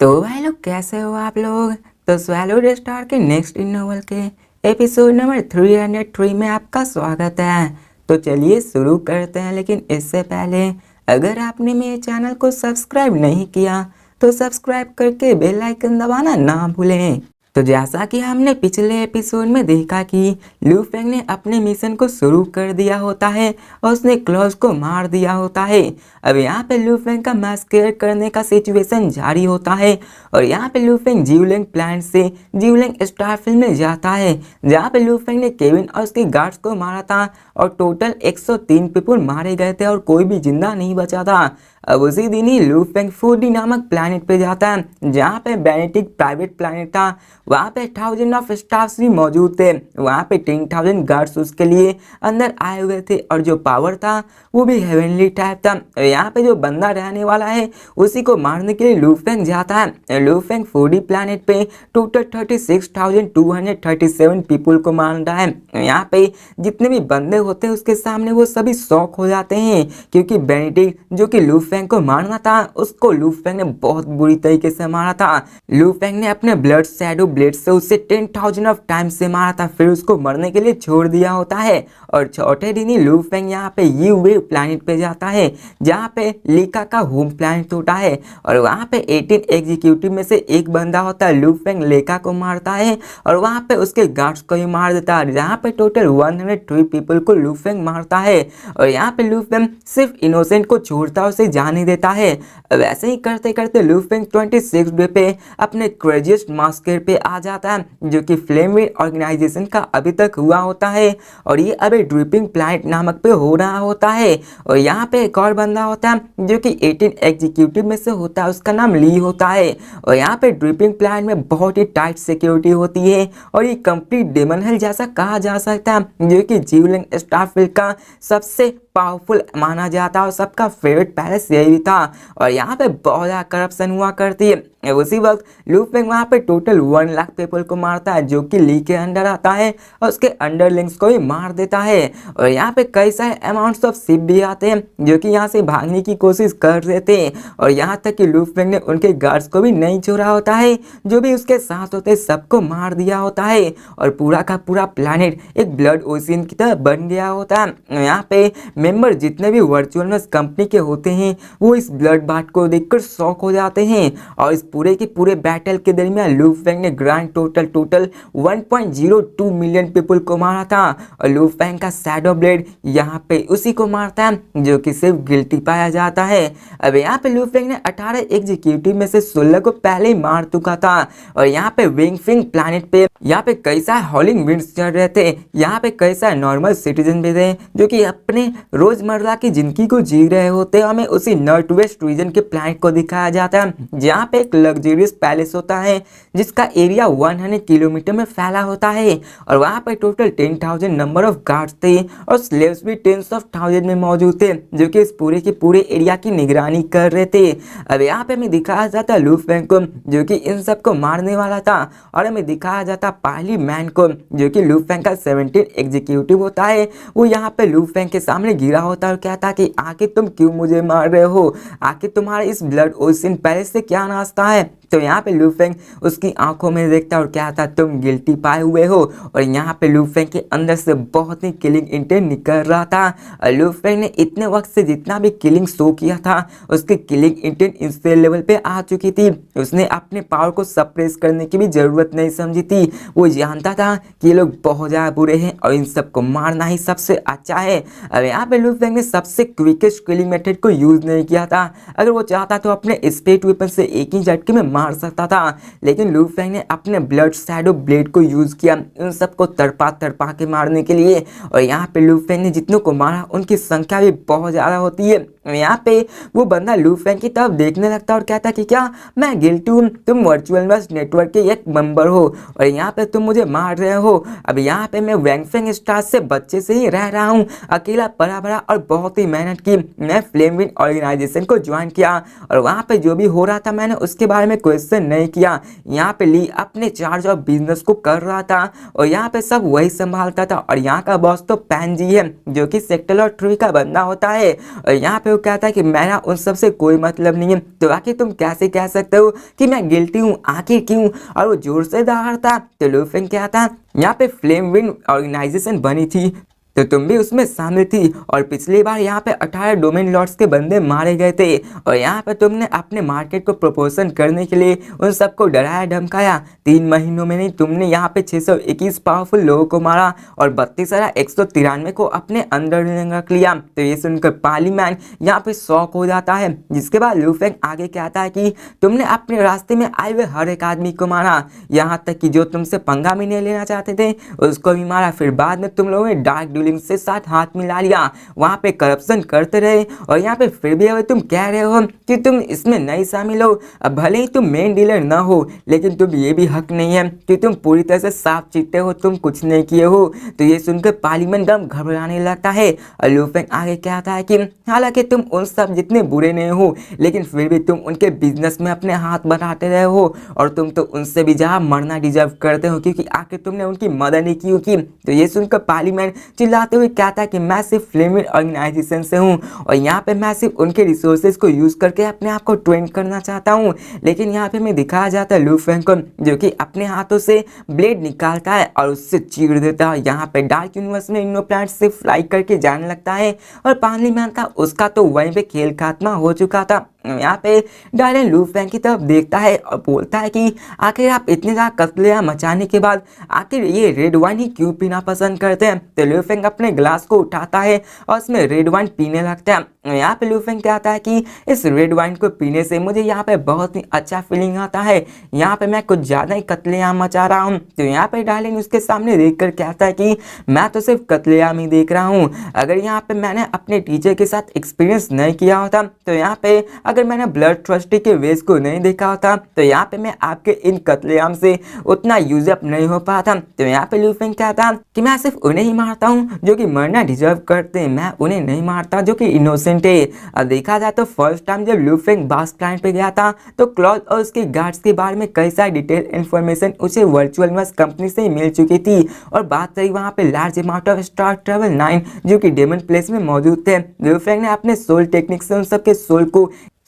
तो भाई लोग कैसे हो आप लोग। तो स्वैलोड स्टार के नेक्स्ट इन नोवेल के एपिसोड नंबर 303 में आपका स्वागत है। तो चलिए शुरू करते हैं, लेकिन इससे पहले अगर आपने मेरे चैनल को सब्सक्राइब नहीं किया तो सब्सक्राइब करके बेल आइकन दबाना ना भूलें। तो जैसा कि हमने पिछले एपिसोड में देखा कि लू फेंग ने अपने मिशन को शुरू कर दिया होता है और उसने क्लॉज को मार दिया होता है। अब यहाँ पे लू फेंग का मैस्केर करने का सिचुएशन जारी होता है और यहाँ पे लू फेंग जीवलिंग प्लांट से जीवलिंग स्टारफील्ड में जाता है, जहाँ पे लू फेंग ने केविन और उसके गार्ड्स को मारा था और टोटल 103 पीपल मारे गए थे और कोई भी जिंदा नहीं बचा था। अब उसी दिन ही लू फेंग 4D नामक प्लैनेट पे जाता है, जहाँ पे बेनेटिक प्राइवेट प्लैनेट था। वहाँ पे 1000 ऑफ स्टाफ्स भी मौजूद थे। वहाँ पे 10,000 गार्ड्स उसके लिए अंदर आए हुए थे और जो पावर था वो भी हेवनली टाइप था। यहाँ पे जो बंदा रहने वाला है उसी को मारने के लिए लू फेंग जाता है। लू फेंग 4D प्लैनेट पे टोटल 36,237 पीपल को मार रहा है। यहाँ पे जितने भी बंदे होते हैं उसके सामने वो सभी शॉक हो जाते हैं, क्योंकि बेनेडिक्ट जो कि लू फेंग को मारना था उसको लू फेंग ने बहुत बुरी तरीके से मारा था। लू फेंग ने अपने ब्लड शैडो ब्लेड से उसे 10,000 ऑफ टाइम से मारा था, फिर उसको मरने के लिए छोड़ दिया होता है। और चौथे दिन ही लू फेंग यहाँ पे यू वे प्लैनेट पे जाता है, जहाँ पे लीका का होम प्लैनेट होता है और वहाँ पे 18 एग्जीक्यूटिव में से एक बंदा होता है। लू फेंग लेका को मारता है और वहाँ पे उसके गार्ड्स को ही मार देता है, जहाँ पे टोटल 103 पीपल को लू फेंग मारता है। और यहाँ पे लू फेंग सिर्फ इनोसेंट को छोड़ता है, उसे जाने देता है। वैसे ही करते करते लू फेंग 26 डे पे अपने क्रेजिएस्ट मास्कर पे आ जाता है, जो कि फ्लेमविंड ऑर्गेनाइजेशन का अभी तक हुआ होता है और ये अभी ड्रिपिंग प्लैनेट नामक पे हो रहा होता है। और यहाँ पे एक और बंदा होता है जो कि 18 एग्जीक्यूटिव में से होता है, उसका नाम ली होता है। और यहाँ पे ड्रिपिंग प्लैनेट में बहुत ही टाइट सिक्योरिटी होती है और ये कंप्लीट डेमन हेल जैसा कहा जा सकता है, जो कि जीवलिंग स्टारफील्ड का सबसे पावरफुल माना जाता है और सबका फेवरेट पैलेस यही था। और यहाँ पे बहुत ज़्यादा करप्शन हुआ करती है। उसी वक्त लू फेंग वहाँ पे टोटल 1 लाख पीपल को मारता है, जो कि ली के अंडर आता है और उसके अंडरलिंग्स को भी मार देता है। और यहाँ पे कई सारे अमाउंट्स ऑफ शिप भी आते हैं जो कि यहाँ से भागने की कोशिश कर रहे थे। और यहाँ तक कि लू फेंग ने उनके गार्ड्स को भी नहीं छोड़ा होता है, जो भी उसके साथ होते सबको मार दिया होता है और पूरा का पूरा प्लैनेट एक ब्लड ओशियन की तरह बन गया होता है। यहाँ पे मेंबर जितने भी वर्चुअल में कंपनी के होते हैं वो इस ब्लड बाथ को देखकर शॉक हो जाते हैं। और इस पूरे के पूरे बैटल के दरमियान लू फेंग ने ग्रैंड टोटल 1.02 मिलियन पीपल को मारा था। और लू फेंग का शैडो ब्लेड यहाँ पे उसी को मारता है, जो कि सिर्फ गिल्टी पाया जाता है। अब यहाँ पे लू फेंग ने 18 एग्जीक्यूटिव में से 16 को पहले ही मार चुका था। और यहाँ पे विंग फिंग प्लैनेट पे यहाँ पे कई सारे हॉलिंग विंड्स चल रहे थे। यहाँ पे कई सारे नॉर्मल सिटीजन भी थे जो कि अपने रोजमर्रा की जिंदगी को जी रहे होते हैं। हमें उसी नॉर्थ वेस्ट रीजन के प्लैनेट को दिखाया जाता है, जहाँ पे एक लग्जरियस पैलेस होता है जिसका एरिया 100 किलोमीटर में फैला होता है। और वहाँ पे टोटल 10,000 नंबर ऑफ गार्ड्स थे और स्लेव्स भी 10,000 में मौजूद थे, जो कि इस पूरे के पूरे एरिया की निगरानी कर रहे थे। अब यहाँ पे हमें दिखाया जाता है लू फेंग को, जो कि इन सबको मारने वाला था। और हमें दिखाया जाता पार्ली मैन को, जो कि लू फेंग का 17 एग्जीक्यूटिव होता है। वो यहाँ पे लू फेंग के सामने गिरा होता है और कहता कि आखिर तुम क्यों मुझे मार रहे हो, आखिर तुम्हारे इस ब्लड ओशियन पैलेस से क्या नाश्ता है। तो यहाँ पे लू फेंग उसकी आंखों में देखता और कहता तुम गिल्टी पाए हुए हो। और यहाँ पे लू फेंग के अंदर से बहुत ही किलिंग इंटेंट निकल रहा था। और लू फेंग ने इतने वक्त से जितना भी किलिंग शो किया था उसकी किलिंग इंटेंट इंस्टेंट लेवल पे आ चुकी थी। उसने अपने पावर को सप्रेस करने की भी जरूरत नहीं समझी थी। वो जानता था कि ये लोग बहुत ज़्यादा बुरे हैं और इन सबको मारना ही सबसे अच्छा है। अब यहाँ पे लू फेंग ने सबसे क्विकेस्ट किलिंग मेथड को यूज नहीं किया था। अगर वो चाहता तो अपने स्पेट वेपन से एक ही झटके में मार सकता था, लेकिन लू फेंग ने अपने ब्लड शैडो ब्लेड को यूज किया इन सबको तड़पा तड़पा के मारने के लिए। और यहाँ पे लू फेंग ने जितनों को मारा उनकी संख्या भी बहुत ज्यादा होती है। यहाँ पे वो बंदा लू फेंग की तरफ देखने लगता और कहता कि क्या मैं गिल्टी हूँ, तुम वर्चुअल वर्स नेटवर्क के एक मेंबर हो और यहाँ पे तुम मुझे मार रहे हो। अब यहाँ पे मैं वैंगफेंग स्टार से बच्चे से ही रह रहा हूँ, अकेला पढ़ा भरा और बहुत ही मेहनत की। मैं फ्लेमविंड ऑर्गेनाइजेशन को ज्वाइन किया और वहाँ पे जो भी हो रहा था मैंने उसके बारे में क्वेश्चन नहीं किया। यहाँ पे ली अपने चार्ज ऑफ बिजनेस को कर रहा था और यहाँ पे सब वही संभालता था। और यहाँ का बॉस तो पैन जी है, जो कि सेक्टर और 3 का बंदा होता है। और यहाँ पे पे वो कहता है कि मेरा उन सब से कोई मतलब नहीं है, तो आखिर तुम कैसे कह सकते हो कि मैं गिल्टी हूँ, आखिर क्यों? और वो जोर से दहाड़ता। तो लू फेंग कहता यहाँ पे फ्लेम विंड ऑर्गेनाइजेशन बनी थी तो तुम भी उसमें शामिल थी, और पिछली बार यहाँ पे 18 डोमेन लॉर्ड्स के बंदे मारे गए थे, और यहाँ पे तुमने अपने मार्केट को प्रपोर्शन करने के लिए उन सबको डराया धमकाया। 3 महीनों में नहीं, तुमने यहाँ पे 621 पावरफुल लोगों को मारा और 193 को अपने अंडर रख लिया। तो ये सुनकर पार्लीमैन यहाँ पे शॉक हो जाता है, जिसके बाद लू फेंग आगे कहता है कि तुमने अपने रास्ते में आए हुए हर एक आदमी को मारा, यहाँ तक कि जो तुमसे पंगा भी नहीं लेना चाहते थे उसको भी मारा। फिर बाद में तुम लोगों ने डार्क डीलिंग से साथ हाथ मिला लिया, वहाँ पे करप्शन करते रहे, और यहाँ पे फिर भी अगर तुम कह रहे हो कि तुम इसमें नहीं शामिल हो, अब भले ही तुम मेन डीलर ना हो, लेकिन तुम ये भी हक नहीं है कि तुम पूरी तरह से साफ चिट्टे हो, तुम कुछ नहीं किए हो। तो ये सुनकर पार्लियामेंट गम घबराने लगता है, और लू फेंग आगे कहता है कि हालांकि तुम उन सब जितने बुरे नहीं हो, लेकिन फिर भी तुम उनके बिजनेस में अपने हाथ बढ़ाते रहे हो, और तुम तो उनसे भी जहाँ मरना डिजर्व करते हो, क्योंकि आखिर तुमने उनकी मदद नहीं की होगी। तो ये सुनकर पार्लियामेंट चिल्लाते हुए कहता है कि मैं सिर्फ फ्लेमिंग ऑर्गेनाइजेशन से हूँ, और यहाँ पे मैं सिर्फ उनके रिसोर्सेज को यूज करके अपने आप को ट्रेन करना चाहता हूँ। लेकिन यहाँ पे मैं दिखाया जाता है लू फेंग को, जो कि अपने हाथों से ब्लेड निकालता है और उससे चीर देता है। यहाँ पे डार्क यूनिवर्स में इनो प्लैनेट से फ्लाई करके जाने लगता है, और पार्लियामेंट था उसका तो वहीं पे खेल खात्मा हो चुका था। यहाँ पे डायलन लू फेंग की तरफ देखता है और बोलता है कि आखिर आप इतने ज़्यादा कत्लेआम मचाने के बाद आखिर ये रेड वाइन ही क्यों पीना पसंद करते हैं? तो लू फेंग अपने ग्लास को उठाता है और उसमें रेड वाइन पीने लगता है। यहाँ पे लू फेंग कहता है कि इस रेड वाइन को पीने से मुझे यहाँ पे बहुत ही अच्छा फीलिंग आता है, यहाँ पे मैं कुछ ज़्यादा ही कत्लेआम मचा रहा हूँ। तो यहाँ पे डायलन उसके सामने देख कर कहता है कि मैं तो सिर्फ कत्लेआम ही देख रहा हूँ, अगर यहाँ पे मैंने अपने टीचर के साथ एक्सपीरियंस नहीं किया होता, तो यहाँ पे अगर मैंने ब्लड ट्रस्टी के वेज को नहीं देखा होता, तो यहाँ पे मैं आपके इन कत्लेआम से उतना यूजअप नहीं हो पाता। तो यहाँ पे लू फेंग कहता कि मैं सिर्फ उन्हें ही मारता हूँ जो कि मरना डिजर्व करते हैं, मैं उन्हें नहीं मारता जो कि इनोसेंट है। अब देखा जाए तो फर्स्ट टाइम जब लू फेंग बास प्लांट पे गया था, तो क्लॉज और उसके गार्ड्स के बारे में कई सारी डिटेल इन्फॉर्मेशन उसे वर्चुअल मस कंपनी से मिल चुकी थी, और बात रही वहाँ पे large amount of star travel 9 जो कि डेमन प्लेस में मौजूद थे। लू फेंग ने अपने सोल टेक्निक से उन सबके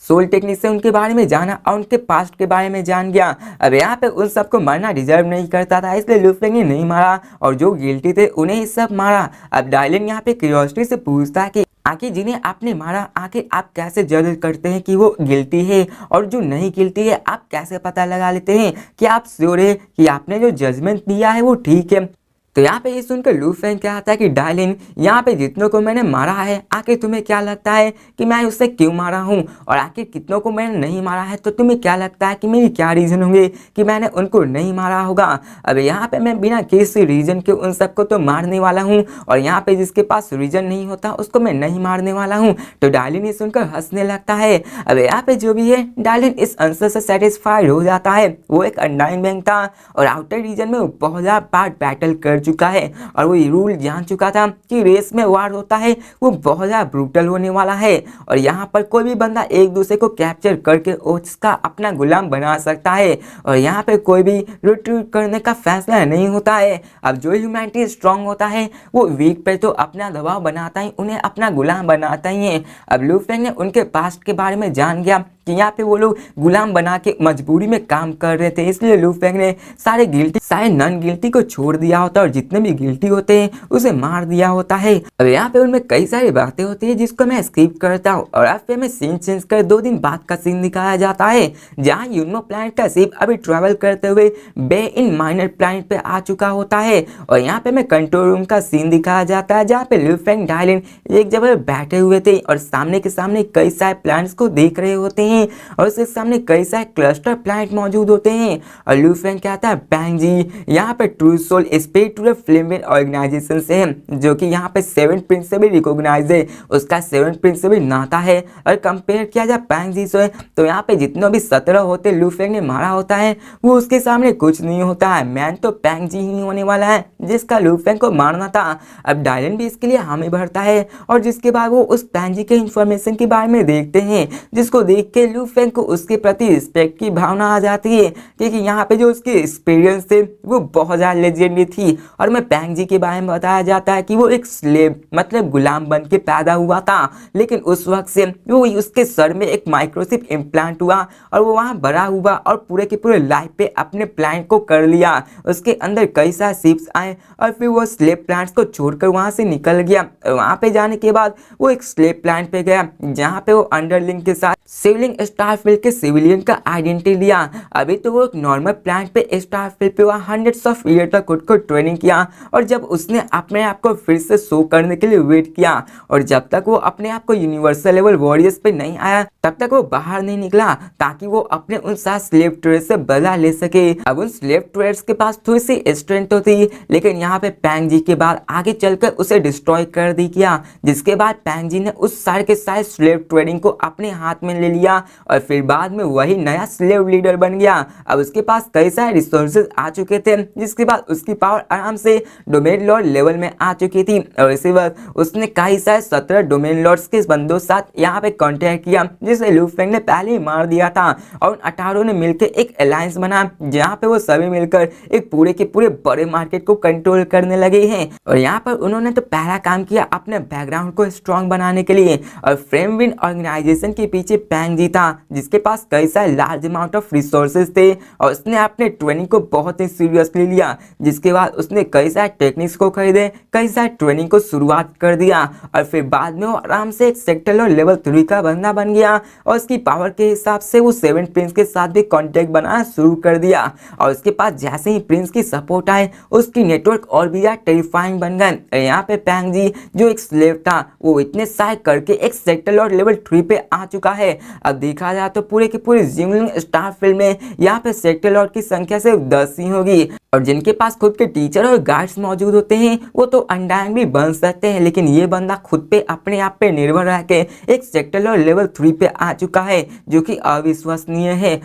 सोल टेक्निक से उनके बारे में जाना और उनके पास्ट के बारे में जान गया। अब यहाँ पे उन सबको मारना डिजर्व नहीं करता था, इसलिए लू फेंग ने नहीं मारा, और जो गिल्टी थे उन्हें ही सब मारा। अब डायलन यहाँ पे क्यूरियोसिटी से पूछता है कि आखिर जिन्हें आपने मारा, आखिर आप कैसे जज करते हैं कि वो गिल्टी है, और जो नहीं गिल्टी है आप कैसे पता लगा लेते हैं कि आप श्योर है कि आपने जो जजमेंट दिया है वो ठीक है? तो यहाँ पे ये सुनकर लू फेंग कहता है कि डार्लिन, यहाँ पे जितनों को मैंने मारा है, आखिर तुम्हें क्या लगता है कि मैं उससे क्यों मारा हूँ, और आखिर कितनों को मैंने नहीं मारा है, तो तुम्हें क्या लगता है कि मेरी क्या रीज़न होंगे कि मैंने उनको नहीं मारा होगा? अब यहाँ पे मैं बिना किसी रीज़न के उन सबको तो मारने वाला हूँ, और यहाँ पे जिसके पास रीज़न नहीं होता उसको मैं नहीं मारने वाला हूँ। तो डार्लिन ये सुनकर हंसने लगता है। अब यहाँ पे जो भी है, डार्लिन इस आंसर से सेटिस्फाइड हो जाता है। वो एक अनडाइन बैंक था, और आउटर रीजन में वो बहुत ज़्यादा बार बैटल कर चुका है, और वो ये रूल जान चुका था कि रेस में वार होता है वो बहुत ज़्यादा ब्रूटल होने वाला है, और यहाँ पर कोई भी बंदा एक दूसरे को कैप्चर करके उसका अपना गुलाम बना सकता है, और यहाँ पे कोई भी रिट्रीट करने का फैसला नहीं होता है। अब जो ह्यूमैनिटी स्ट्रांग होता है वो वीक पे तो अपना दबाव बनाता ही, उन्हें अपना गुलाम बनाता ही है। अब लू फेंग ने उनके पास्ट के बारे में जान गया कि यहाँ पे वो लोग गुलाम बना के मजबूरी में काम कर रहे थे, इसलिए लू फेंग ने सारे नॉन गिल्टी को छोड़ दिया होता है, और जितने भी गिल्टी होते हैं उसे मार दिया होता है। अब यहाँ पे उनमें कई सारी बातें होती है जिसको मैं स्किप करता हूँ, और अब फिर में सीन चेंज कर 2 दिन बाद का सीन दिखाया जाता है, जहाँ यूनो प्लैनेट का शिप अभी ट्रेवल करते हुए बे इन माइनर प्लैनेट पे आ चुका होता है, और यहाँ पे मैं कंट्रोल रूम का सीन दिखाया जाता है, जहाँ पे लू फेंग डायलन एक जगह बैठे हुए थे और सामने के सामने कई सारे प्लैनेट्स को देख रहे होते हैं, और उसके सामने कई सारे क्लस्टर प्लैनेट मौजूद होते हैं। और लू फेंग कहता है बैंग जी, यहाँ पे true soul spirit to the Flamewell organisation से है, जो कि यहाँ पे 7 प्रिंस से भी रिकॉग्नाइज है, उसका 7 प्रिंस से भी नाता है। और कंपेयर किया जाए बैंग जी से, तो यहाँ पे जितने भी 17 होते लू फेंग ने मारा होता है वो उसके सामने कुछ नहीं होता है। मैन तो बैंग जी ही होने वाला है जिसका लू फेंग को मारना था। अब डायलन भी इसके लिए हामी भरता है, और जिसके बाद वो उस बैंग जी के इंफॉर्मेशन के बारे में देखते हैं, जिसको देख के जिससे लू फेंग को उसके प्रति रिस्पेक्ट की भावना आ जाती है, क्योंकि यहाँ पे जो उसके एक्सपीरियंस थे वो बहुत ज़्यादा लेजेंडरी थी। और मैं पैंग जी के बारे में बताया जाता है कि वो एक स्लेव मतलब गुलाम बन के पैदा हुआ था, लेकिन उस वक्त से वो उसके सर में एक माइक्रोचिप इम्प्लांट हुआ और वो वहाँ बड़ा हुआ और पूरे के पूरे लाइफ पे अपने प्लान को कर लिया। उसके अंदर कई सारे शिप्स आए और फिर वो स्लेव प्लांट्स को छोड़कर वहाँ से निकल गया। वहाँ पे जाने के बाद वो एक स्लेव प्लांट पे गया जहाँ पे वो अंडरलिंग के साथ सिविलिंग स्टारफील्ड के सिविलियन का आइडेंटिटी लिया। अभी तो वो एक नॉर्मल प्लांट पे स्टारफील्ड पे वहाँ हंड्रेड्स ऑफ ईयर तक खुद को ट्रेनिंग किया और जब उसने अपने आप को फिर से शो करने के लिए वेट किया और जब तक वो अपने आप को यूनिवर्सल लेवल वॉरियर्स पे नहीं आया तब तक वो बाहर नहीं निकला ताकि वो अपने उन साथ स्लेव ट्रेडर्स से बदला ले सके। अब उन स्लेव ट्रेडर्स के पास थोड़ी सी स्ट्रेंथ तो थी, लेकिन यहाँ पे पैंग जी के बाद आगे चलकर उसे डिस्ट्रॉय कर दी किया, जिसके बाद पैंग जी ने उस सारे के सारे स्लेव ट्रेडिंग को अपने हाथ में ले लिया और फिर बाद में वही नया स्लेव लीडर बन गया। अब उसके पास कई सारे रिसोर्सेज आ चुके थे, जिसके बाद उसकी पावर आराम से डोमेन लॉर्ड लेवल में आ चुकी थी और इसी वक्त उसने कई सारे 17 डोमेन लॉर्ड्स के बंदों के साथ यहाँ पे कॉन्टेक्ट किया, जिसे लू फेंग ने पहले ही मार दिया था और उन 18 ने मिलकर एक अलायंस बना जहाँ पे वो सभी मिलकर एक पूरे के पूरे बड़े मार्केट को कंट्रोल करने लगे हैं। और यहाँ पर उन्होंने तो पहला काम किया अपने बैकग्राउंड को स्ट्रॉन्ग बनाने के लिए और फ्रेमविंड ऑर्गेनाइजेशन के पीछे पैंग जी था, जिसके पास कई सारे लार्ज अमाउंट ऑफ रिसोर्सेज थे और उसने अपने ट्रेनिंग को बहुत ही सीरियसली लिया, जिसके बाद उसने कई सारे टेक्निक्स को खरीदे, कई सारे ट्रेनिंग को शुरुआत कर दिया और फिर बाद में वो आराम से एक सेक्टर और लेवल 3 का बंदा बन गया और उसकी पावर के हिसाब से वो 7 प्रिंस के साथ भी कांटेक्ट बनाना शुरू कर दिया और उसके पास जैसे ही प्रिंस की सपोर्ट आए उसकी नेटवर्क और भी ज्यादा टेरिफाइंग बन गए। यहाँ पे पैंग जी जो एक स्लेव था वो इतने सारे करके एक सेक्टर और लेवल 3 पे आ चुका है। अब देखा जाए तो पूरे के पूरे जिंगलिंग स्टारफील्ड में यहाँ पे सेक्टर लॉर्ड की संख्या सिर्फ 10 ही होगी और जिनके पास खुद के टीचर और गाइड्स मौजूद होते हैं वो तो अनडाइंग भी बन सकते हैं, लेकिन ये बंदा खुद पे अपने आप पे निर्भर रह के एक सेक्टर और लेवल 3 पे आ चुका है जो कि अविश्वसनीय है।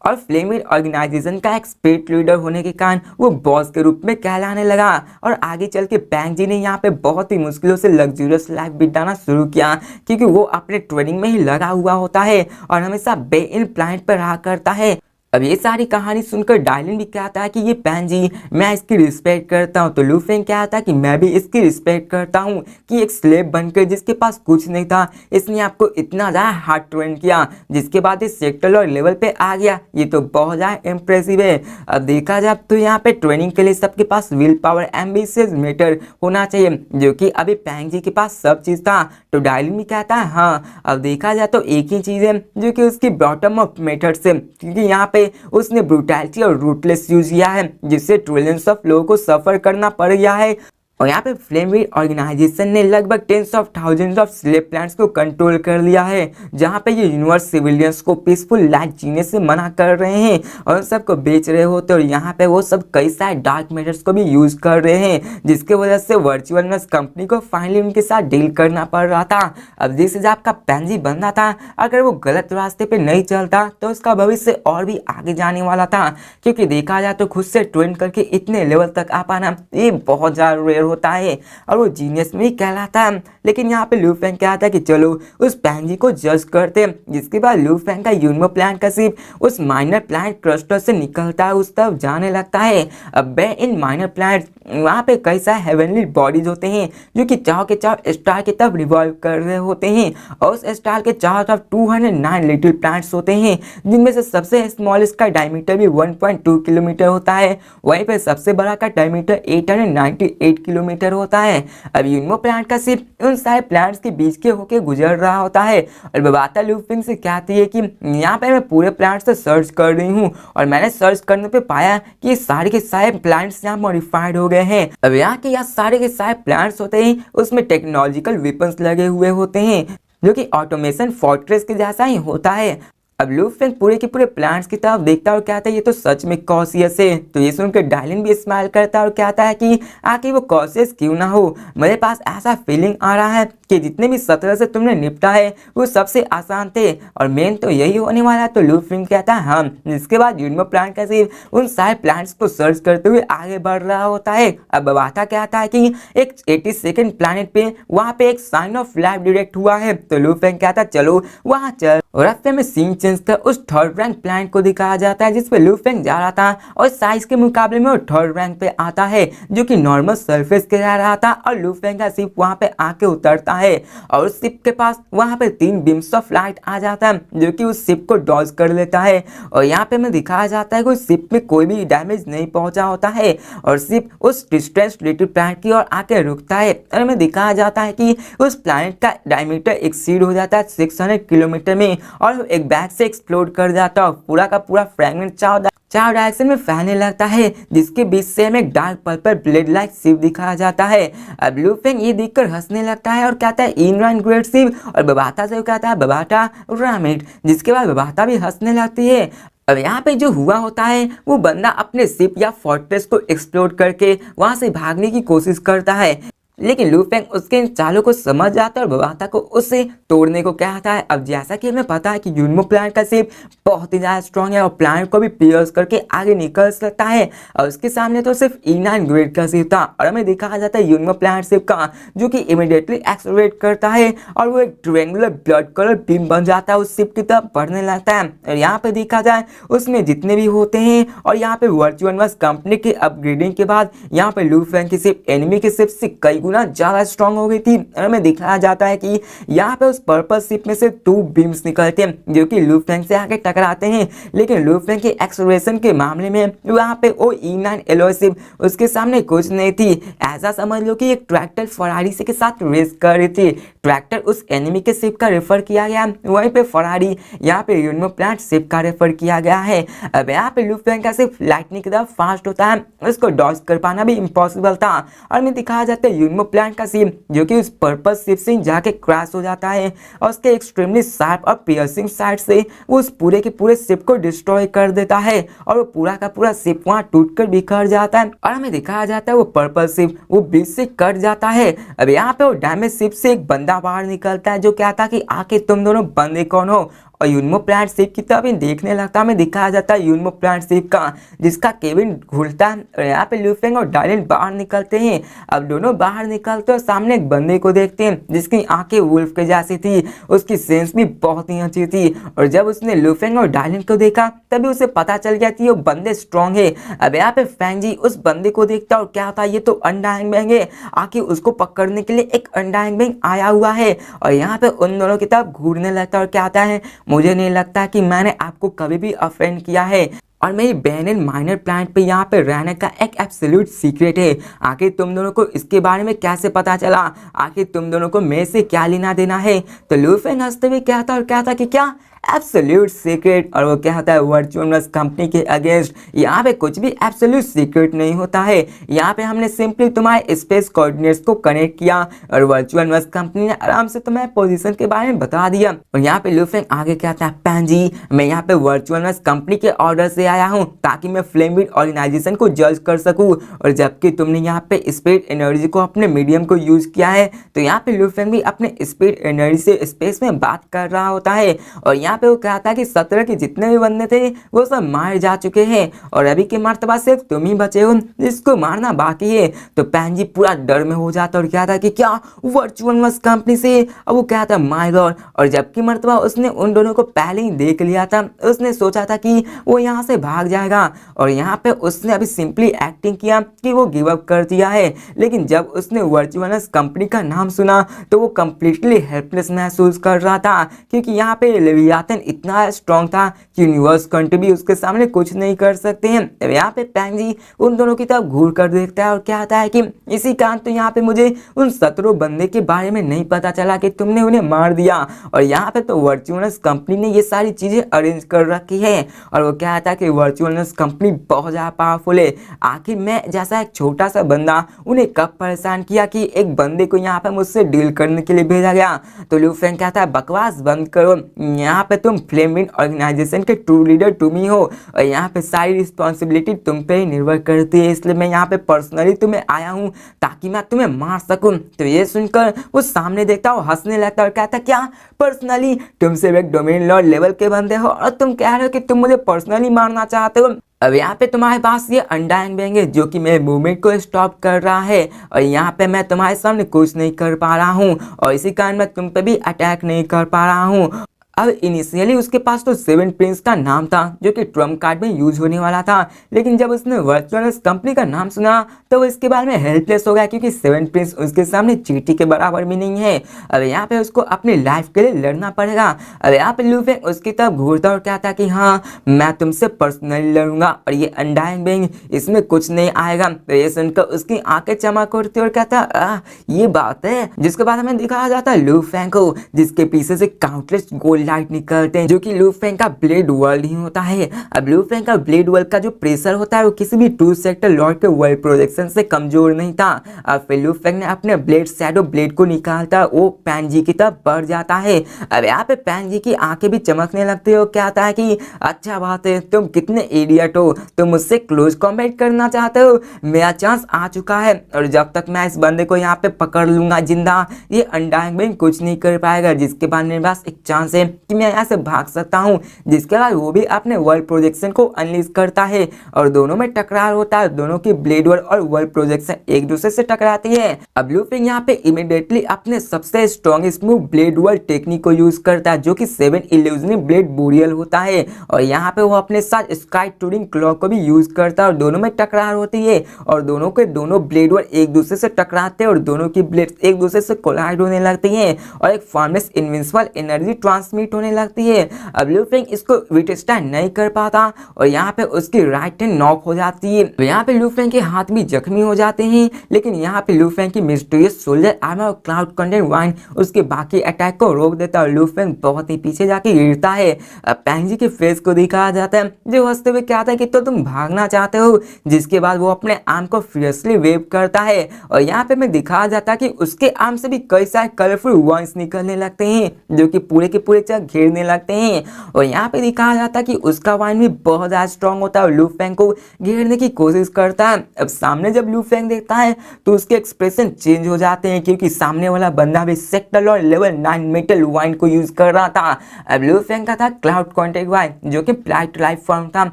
और फ्लेमिंग ऑर्गेनाइजेशन का एक स्पिरिट लीडर होने के कारण वो बॉस के रूप में कहलाने लगा और आगे चल के पैंग जी ने यहाँ पे बहुत ही मुश्किलों से लग्जूरियस लाइफ बिताना शुरू किया, क्योंकि वो अपने ट्रेनिंग में ही लगा हुआ होता है और हमेशा बे इन प्लांट पर रहा करता है। अब ये सारी कहानी सुनकर डायलिन भी कहता है कि ये पैंग जी मैं इसकी रिस्पेक्ट करता हूँ, तो लू फेंग कहता है कि मैं भी इसकी रिस्पेक्ट करता हूँ कि एक स्लेव बनकर जिसके पास कुछ नहीं था इसने आपको इतना ज़्यादा हार्ड ट्रेन किया जिसके बाद इस सेक्टर और लेवल पे आ गया, ये तो बहुत ज़्यादा इम्प्रेसिव है। अब देखा जाए तो यहाँ पे ट्रेनिंग के लिए सबके पास विल पावर एम्बिशियस मेटर होना चाहिए, जो कि अभी पैंग जी के पास सब चीज़ था। तो डायलिन भी कहता है हाँ, अब देखा जाए तो एक ही चीज़ है जो कि उसकी बॉटम ऑफ मेथड से, क्योंकि यहाँ पे उसने ब्रूटैलिटी और रूटलेस यूज किया है जिससे ट्रिलियंस ऑफ लोगों को सफर करना पड़ गया है। और यहाँ पे फ्लेमविंड ऑर्गेनाइजेशन ने लगभग tens of thousands of slave planets को कंट्रोल कर लिया है, जहाँ पे ये यूनिवर्स सिविलियंस को पीसफुल लाइफ जीने से मना कर रहे हैं और सबको बेच रहे होते और यहाँ पे वो सब कई सारे डार्क मैटर्स को भी यूज कर रहे हैं, जिसके वजह से वर्चुअलनेस कंपनी को फाइनली उनके साथ डील करना पड़ रहा था। अब जिस हिसाब का पैंग जी बनना था, अगर वो गलत रास्ते पे नहीं चलता तो उसका भविष्य और भी आगे जाने वाला था, क्योंकि देखा जाए तो खुद से ट्रेन करके इतने लेवल तक आ पाना ये बहुत ज़्यादा रेयर होता है और वो जीनियस में ही कहलाता है। लेकिन यहाँ पे लू फेंग कहता है कि चलो उस पैंग जी को जज करते हैं, जिसके बाद लू फेंग का यूनिमो प्लांट का सिर्फ उस माइनर प्लांट क्लस्टर से निकलता है, उस तरफ जाने लगता है। अब इन माइनर प्लांट वहाँ पे कई सारे हेवनली बॉडीज होते हैं जो कि चारों के चारों स्टार की तरफ रिवॉल्व कर रहे होते हैं और उस स्टार के चारों तरफ 209 लिटिल प्लांट्स होते हैं, जिनमें से सबसे स्मॉलेस्ट का डायमीटर भी 1.2 किलोमीटर होता है, वहीं पे सबसे बड़ा का डायमीटर 898 किलोमीटर होता है। अब यूनिमो प्लांट का सिर्फ उन सारे प्लांट्स के बीच के होके गुजर रहा होता है और बेबाता लू फेंग से कहती है कि यहाँ पे मैं पूरे प्लांट्स से सर्च कर रही हूँ और मैंने सर्च करने पे पाया कि ये सारे के सारे प्लांट्स यहाँ मॉडिफाइड हो गए हैं। अब यहाँ के सारे के सारे प्लांट्स होते हैं उसमें टेक्नोलॉजिकल वेपन्स लगे हुए होते हैं जो कि ऑटोमेशन फोर्ट्रेस के जैसा ही होता है। अब लू फेंग पूरे के पूरे प्लांट्स की तरफ देखता है और कहता है ये तो सच में कॉशियस है। तो ये सुनकर डायलिन भी स्माइल करता है और कहता है कि आखिर वो कॉशियस क्यों ना हो, मेरे पास ऐसा फीलिंग आ रहा है कि जितने भी 17 से तुमने निपटा है वो सबसे आसान थे और मेन तो यही होने वाला है। तो लू फेंग कहता है हाँ। जिसके बाद यूनिमो प्लांट का सिर्फ उन सारे प्लांट्स को सर्च करते हुए आगे बढ़ रहा होता है। अब बाता कहता है कि एक 82nd प्लानट पे वहाँ पे एक साइन ऑफ लाइफ डिटेक्ट हुआ है। तो लू फेंग कहता है चलो वहाँ चल और हफ्ते में सीन चेंज कर उस थर्ड रैंक प्लैनेट को दिखाया जाता है जिसपे लू फेंग जा रहा था और साइज के मुकाबले में वो थर्ड रैंक पे आता है जो कि नॉर्मल सरफेस के रह रहा था और लू फेंग का शिप वहां पे आके उतरता है और उस शिप के पास वहां पे 3 बीम्स ऑफ लाइट आ जाता है जो कि उस शिप को डॉज कर लेता है और यहाँ पे हमें दिखाया जाता है कि उस शिप में कोई भी डैमेज नहीं पहुंचा होता है और शिप उस डिस्टेंस लिटिल प्लैनेट की ओर आके रुकता है और हमें दिखाया जाता है कि उस प्लैनेट का डायमीटर एक्सीड हो जाता है 600 किलोमीटर में और एक बैग से एक्सप्लोड कर जाता है पूरा का पूरा फ्रैगमेंट चार डायरेक्शन में फैलने लगता है जिसके बीच से हमें dark purple blade like ship दिखाया जाता है। अब लू फेंग ये देखकर हंसने लगता है और कहता है इनरान ग्रेट शिप और बबाता से कहता है बबाटा रामिट जिसके बाद बबाता भी हंसने लगती है। अब यहाँ पे जो हुआ होता है वो बंदा अपने शिप या फोर्ट्रेस को एक्सप्लोर करके वहां से भागने की कोशिश करता है लेकिन लू फेंग उसके इन चालों को समझ जाता है और बबाता को उससे तोड़ने को कहता है। अब जैसा कि हमें पता है कि यूनमो प्लैनेट का शिप बहुत ही ज़्यादा स्ट्रॉन्ग है और प्लैनेट को भी पियर्स करके आगे निकल सकता है और उसके सामने तो सिर्फ E9 ग्रेड का शिप था और हमें दिखाया जाता है यूनमो प्लैनेट शिप का जो कि इमीडिएटली एक्सेलरेट करता है और वो एक ट्रायंगुलर ब्लड कलर बीम बन जाता है उस शिप की तरफ बढ़ने लगता है और यहाँ पे देखा जाए उसमें जितने भी होते हैं और यहाँ पे वर्चुअल वर्स कंपनी के अपग्रेडिंग के बाद यहाँ पे लू फेंग की शिप एनिमी की शिप से कई गुना ज्यादा स्ट्रांग हो गई थी और हमें दिखाया जाता है कि यहाँ पे उस पर्पल शिप में से 2 बीम्स निकलते हैं जो कि लू फेंग से आके टकराते हैं लेकिन लू फेंग की एक्सेलरेशन के मामले में वहाँ पे वो E9 एलॉय शिप उसके सामने कुछ नहीं थी। ऐसा समझ लो कि एक ट्रैक्टर फरारी से के साथ रेस कर रही थी। ट्रैक्टर उस एनिमी के शिप का रेफर किया गया वहीं पे फरारी यहाँ पे यूनमो प्लैनेट शिप का रेफर किया गया है। अब यहाँ पे लू फेंग का शिप लाइटनिंग की तरह फास्ट होता है उसको डॉज कर पाना भी इम्पॉसिबल था और हमें दिखाया जाता है यूनमो प्लैनेट का शिप जो कि उस पर्पल शिप से जाके क्रैश हो जाता है और उसके एक्सट्रीमली शार्प और पियर्सिंग साइड से वो उस पूरे के पूरे शिप को डिस्ट्रॉय कर देता है और वो पूरा का पूरा शिप वहां टूटकर बिखर जाता है और हमें दिखाया जाता है वो पर्पल शिप वो बीच से कट जाता है। अब यहाँ पे वो डैमेज शिप से एक बंदा बाहर निकलता है जो कहता कि आखिर तुम दोनों बंदे कौन हो और यूनमो प्लैनेट शिप की तरफ देखने लगता है। हमें दिखाया जाता है यूनमो प्लैनेट शिप का जिसका केबिन खुलता है और यहाँ पे लू फेंग और डायलिन बाहर निकलते हैं। अब दोनों बाहर निकलते और सामने एक बंदे को देखते हैं जिसकी आंखें वुल्फ के जैसी थी उसकी सेंस भी बहुत ही अच्छी थी और जब उसने लू फेंग और डायलिन को देखा तभी उसे पता चल गया कि वो बंदे स्ट्रॉन्ग है। अब यहाँ पे फेंग जी उस बंदे को देखता और क्या था ये तो अनडाइंग बैंग है आखिर उसको पकड़ने के लिए एक अनडाइंग बैंग आया हुआ है और यहाँ पे उन दोनों की तरफ घूरने लगता और कहता है मुझे नहीं लगता कि मैंने आपको कभी भी ऑफेंड किया है और मेरी बहन माइनर प्लैनेट पे यहाँ पे रहने का एक एब्सोल्यूट सीक्रेट है। आखिर तुम दोनों को इसके बारे में कैसे पता चला आखिर तुम दोनों को मेरे से क्या लेना देना है। तो लू फेंग हंसते हुए कहता कि क्या एब्सोल्यूट सीक्रेट और वो कहता है वर्चुअल वर्स कंपनी के अगेंस्ट यहाँ पे कुछ भी एब्सोल्यूट सीक्रेट नहीं होता है। यहाँ पे हमने सिंपली तुम्हारे स्पेस कोऑर्डिनेट्स को कनेक्ट किया और वर्चुअल वर्स कंपनी ने आराम से तुम्हें पोजीशन के बारे में बता दिया। और यहाँ पे लू फेंग आगे कहता है पैन जी मैं यहाँ पे वर्चुअल वर्स कंपनी के ऑर्डर से आया हूँ ताकि मैं फ्लेमविड ऑर्गेनाइजेशन को जज कर सकूँ और जबकि तुमने यहाँ पे स्पेस एनर्जी को अपने मीडियम को यूज किया है तो यहाँ पे लू फेंग भी अपने स्पेस एनर्जी से स्पेस में बात कर रहा होता है और यहाँ पे वो कहता है कि 17 के जितने भी बंदे थे वो सब मारे जा चुके हैं और अभी के मर्तबा सिर्फ तुम ही बचे हो जिसको मारना बाकी है। तो पैन जी पूरा डर में हो जाता और कहता है कि क्या वर्चुअल वर्स कंपनी से। अब वो कहता है माय गॉड और जबकि मर्तबा उसने उन दोनों को पहले ही देख लिया था उसने सोचा था कि वो यहाँ से भाग जाएगा और यहाँ पे उसने अभी सिंपली एक्टिंग किया कि वो गिव अप कर दिया है लेकिन जब उसने वर्चुअल वर्स कंपनी का नाम सुना तो वो कंप्लीटली हेल्पलेस महसूस कर रहा था क्योंकि यहाँ पे लेवियाथन इतना स्ट्रॉन्ग था कि यूनिवर्स कंट्री भी उसके सामने कुछ नहीं कर सकते हैं। यहाँ पे पैंग जी उन दोनों की तरफ घूर कर देखता है और कहता है कि इसी कारण तो यहाँ पे मुझे उन 17 बंदे के बारे में नहीं पता चला कि तुमने उन्हें मार दिया और यहाँ पे तो वर्चुअलनेस कंपनी ने ये सारी चीजें अरेंज कर रखी है और वो कहता है कि वर्चुअलनेस कंपनी बहुत ज्यादा पावरफुल है। आखिर मैं जैसा एक छोटा सा बंदा उन्हें कब परेशान किया कि एक बंदे को यहाँ पे मुझसे डील करने के लिए भेजा गया। तो लू फेंग कहता है बकवास बंद करो यहाँ पे तुम फ्लेमविड ऑर्गेनाइजेशन के ट्रू लीडर तुम ही हो और यहाँ पे सारी रिस्पॉन्सिबिलिटी तुम पे ही निर्भर करती है इसलिए मैं यहाँ पे पर्सनली तुम्हें आया हूँ ताकि मैं तुम्हें मार सकूं। तो ये सुनकर वो सामने देखता और हंसने लगता और कहता क्या पर्सनली तुम सिर्फ एक डोमेन लॉर्ड लेवल के बंदे हो और तुम कह रहे हो कि तुम मुझे पर्सनली मारना चाहते हो। अब यहाँ पे तुम्हारे पास ये अनडाइंग बैंग है जो कि मेरे मूवमेंट को स्टॉप कर रहा है और यहाँ पे मैं तुम्हारे सामने कुछ नहीं कर पा रहा हूँ और इसी कारण मैं तुम पे भी अटैक नहीं कर पा रहा हूँ अब इनिशियली उसके पास तो सेवन प्रिंस का नाम था जो कि ट्रम्प कार्ड में यूज होने वाला था, लेकिन जब उसने वर्चुअल कंपनी का नाम सुना तो वो इसके बारे में हेल्पलेस हो गया, क्योंकि सेवन प्रिंस उसके सामने चींटी के बराबर भी नहीं है। अब यहाँ पे उसको अपनी लाइफ के लिए लड़ना पड़ेगा। अब यहाँ पे लू फेंग उसकी तरफ घूरता और कहता कि हाँ मैं तुमसे पर्सनली लड़ूंगा और ये अनडाइंग बेइंग इसमें कुछ नहीं आएगा। तो ये सुनकर उसकी आंखें चमक उठती और कहता ये बात है। जिसके बाद हमें दिखाया जाता है लू फेंग को, जिसके पीछे से काउंटलेस गोल्ड लाइट निकलते हैं जो कि लू फेंग का ब्लेड वर्ल्ड ही होता है। अब लू फेंग का ब्लेड वर्ल्ड का जो प्रेशर होता है वो किसी भी टू सेक्टर लॉर्ड के वर्ल्ड प्रोजेक्शन से कमजोर नहीं था। अब फिर लू फेंग ने अपने ब्लेड शैडो ब्लेड को निकालता वो पैंजी की तरफ बढ़ जाता है। अब यहाँ पे पैंजी की आंखें भी चमकने लगती है और कहता है कि अच्छा बात है, तुम कितने इडियट हो, तुम मुझसे क्लोज कॉम्बैट करना चाहते हो, मेरा चांस आ चुका है और जब तक मैं इस बंदे को यहाँ पे पकड़ लूंगा जिंदा ये अनडाइंग बेइंग कुछ नहीं कर पाएगा। जिसके बाद मेरे पास एक चांस है कि मैं यहाँ से भाग सकता हूँ। जिसके बाद वो भी अपने वर्ल्ड प्रोजेक्शन को अनलीज करता है और दोनों में टकरार होता है। दोनों की ब्लेड वर्ल्ड और वर्ल्ड प्रोजेक्शन एक दूसरे से टकराती है। अब लू फेंग यहाँ पे इमीडिएटली अपने सबसे strongest move blade world technique को यूज करता है जो कि 7 इल्यूजनी ब्लेड बोरियल होता है और यहाँ पे वो अपने साथ स्काई टूरिंग क्लॉक को भी यूज करता है और दोनों में टकरार होती है और दोनों के दोनों ब्लेड वर्ल्ड एक दूसरे से टकराते हैं और दोनों की ब्लेड एक दूसरे से कोलाइड होने लगती है और एक फॉर्मलेस इनविंसिबल एनर्जी ट्रांसमिट होने लगती है। अब लू फेंग इसको विथस्टैंड नहीं कर पाता और यहाँ पे उसकी राइट हैंड नॉक हो जाती है। तो यहाँ पे लू फेंग के हाथ भी जख्मी हो जाते हैं, लेकिन यहाँ पे लू फेंग की मिस्टीरियस सोल्जर आर्मर और क्लाउड कंटेंट वाइन उसके बाकी अटैक को रोक देता है और लू फेंग बहुत ही पीछे जाके गिरता है। अब पैंजी के फेस को दिखाया जाता है जो हंसते हुए कहता है कि तो तुम भागना चाहते हो। जिसके बाद वो अपने आर्म को फियर्सली वेव करता है और यहाँ पे मैं दिखाया जाता है कि उसके आर्म से भी कई सारे कलरफुल वाइन्स निकलने लगते हैं जो कि पूरे के पूरे जगह घेरने लगते हैं और यहाँ पे दिखाया जाता है कि उसका वाइन भी बहुत ज्यादा स्ट्रॉन्ग होता है और लू फेंग को घेरने की कोशिश करता है। अब सामने जब लू फेंग देखता है तो उसके एक्सप्रेशन चेंज हो जाते हैं क्योंकि सामने वाला बंदा भी सेक्टर और लेवल 9 मेटल वाइन को यूज कर रहा था। अब लू फेंग का था क्लाउड कॉन्टेक्ट वाइन जो कि प्लाइट लाइफ फॉर्म था,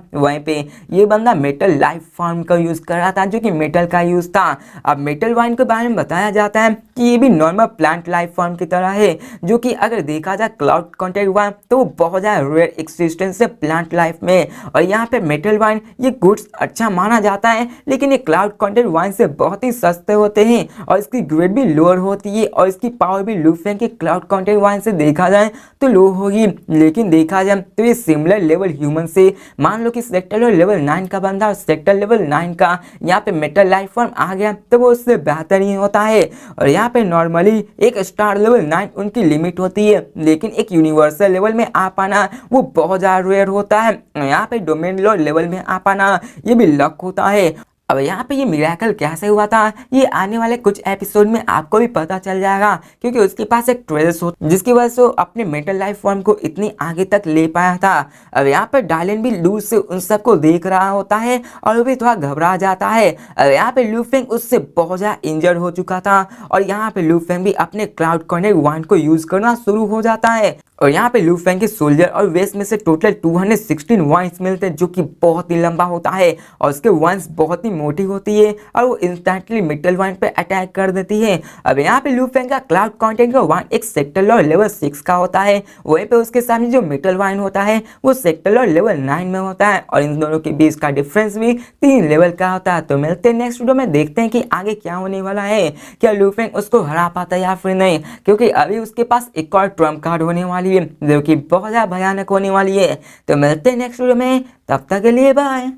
वहीं पे ये बंदा मेटल लाइफ फॉर्म का यूज कर रहा था जो कि मेटल का यूज था। अब मेटल वाइन के बारे में बताया जाता है कि ये भी नॉर्मल प्लांट लाइफ फॉर्म की तरह है जो कि अगर देखा जाए क्लाउड कॉन्टेक्ट वाइन तो वो बहुत ज्यादा रेयर एक्सिस्टेंस है प्लांट लाइफ में और यहाँ पे मेटल वाइन ये गुड्स अच्छा माना जाता है, लेकिन ये क्लाउड कॉन्टेक्ट वाइन से बहुत ही सस्ते होते हैं और इसकी ग्रेड भी लोअर होती है और इसकी पावर भी लू फेंग के क्लाउड कॉन्टेक्ट वाइन से देखा जाए तो लो होगी, लेकिन देखा जाए तो ये सिमिलर लेवल ह्यूमन से मान लो कि सेक्टर लेवल 9 का बंदा और सेक्टर लेवल 9 का यहाँ पे मेटल लाइफ फॉर्म आ गया तो वो उससे बेहतर ही होता है। और यहाँ पे नॉर्मली एक स्टार लेवल 9 उनकी लिमिट होती है, लेकिन एक यूनिवर्सल लेवल में आ पाना वो बहुत ज़्यादा रेयर होता है। यहाँ पे डोमेन लॉ लेवल में आ पाना ये भी लक होता है। अब यहाँ पे ये मिरेकल कैसे हुआ था ये आने वाले कुछ एपिसोड में आपको भी पता चल जाएगा, क्योंकि उसके पास एक ट्रेस हो जिसकी वजह से वो अपने मेटल लाइफ फॉर्म को इतनी आगे तक ले पाया था। अब यहाँ पे डायलन भी दूर से उन सबको देख रहा होता है और वो भी थोड़ा घबरा जाता है। अब यहाँ पे लू फेंग उससे बहुत ज्यादा इंजर्ड हो चुका था और यहाँ पे लू फेंग भी अपने क्लाउड कॉन्टेक्ट वाइन को यूज करना शुरू हो जाता है और यहाँ पे लू फेंग के सोल्जर और वेस्ट में से टोटल 216 वाइन्स मिलते हैं जो कि बहुत ही लंबा होता है और उसके वाइन्स बहुत ही मोटी होती है और वो इंस्टेंटली मेटल वाइन पे अटैक कर देती है। अब यहाँ पे लू फेंग का क्लाउड कॉन्टेक्ट का वाइन एक सेक्टर और लेवल 6 का होता है, वहीं पे उसके सामने जो मेटल वाइन होता है वो सेक्टर और लेवल 9 में होता है और इन दोनों के बीच का डिफरेंस भी 3 लेवल का होता है। तो मिलते हैं नेक्स्ट वीडियो में, देखते हैं कि आगे क्या होने वाला है, क्या लू फेंग उसको हरा पाता है या फिर नहीं, क्योंकि अभी उसके पास एक और ट्रम्प कार्ड होने वाली है जो कि बहुत ज्यादा भयानक होने वाली है। तो मिलते हैं नेक्स्ट वीडियो में, तब तक के लिए बाय।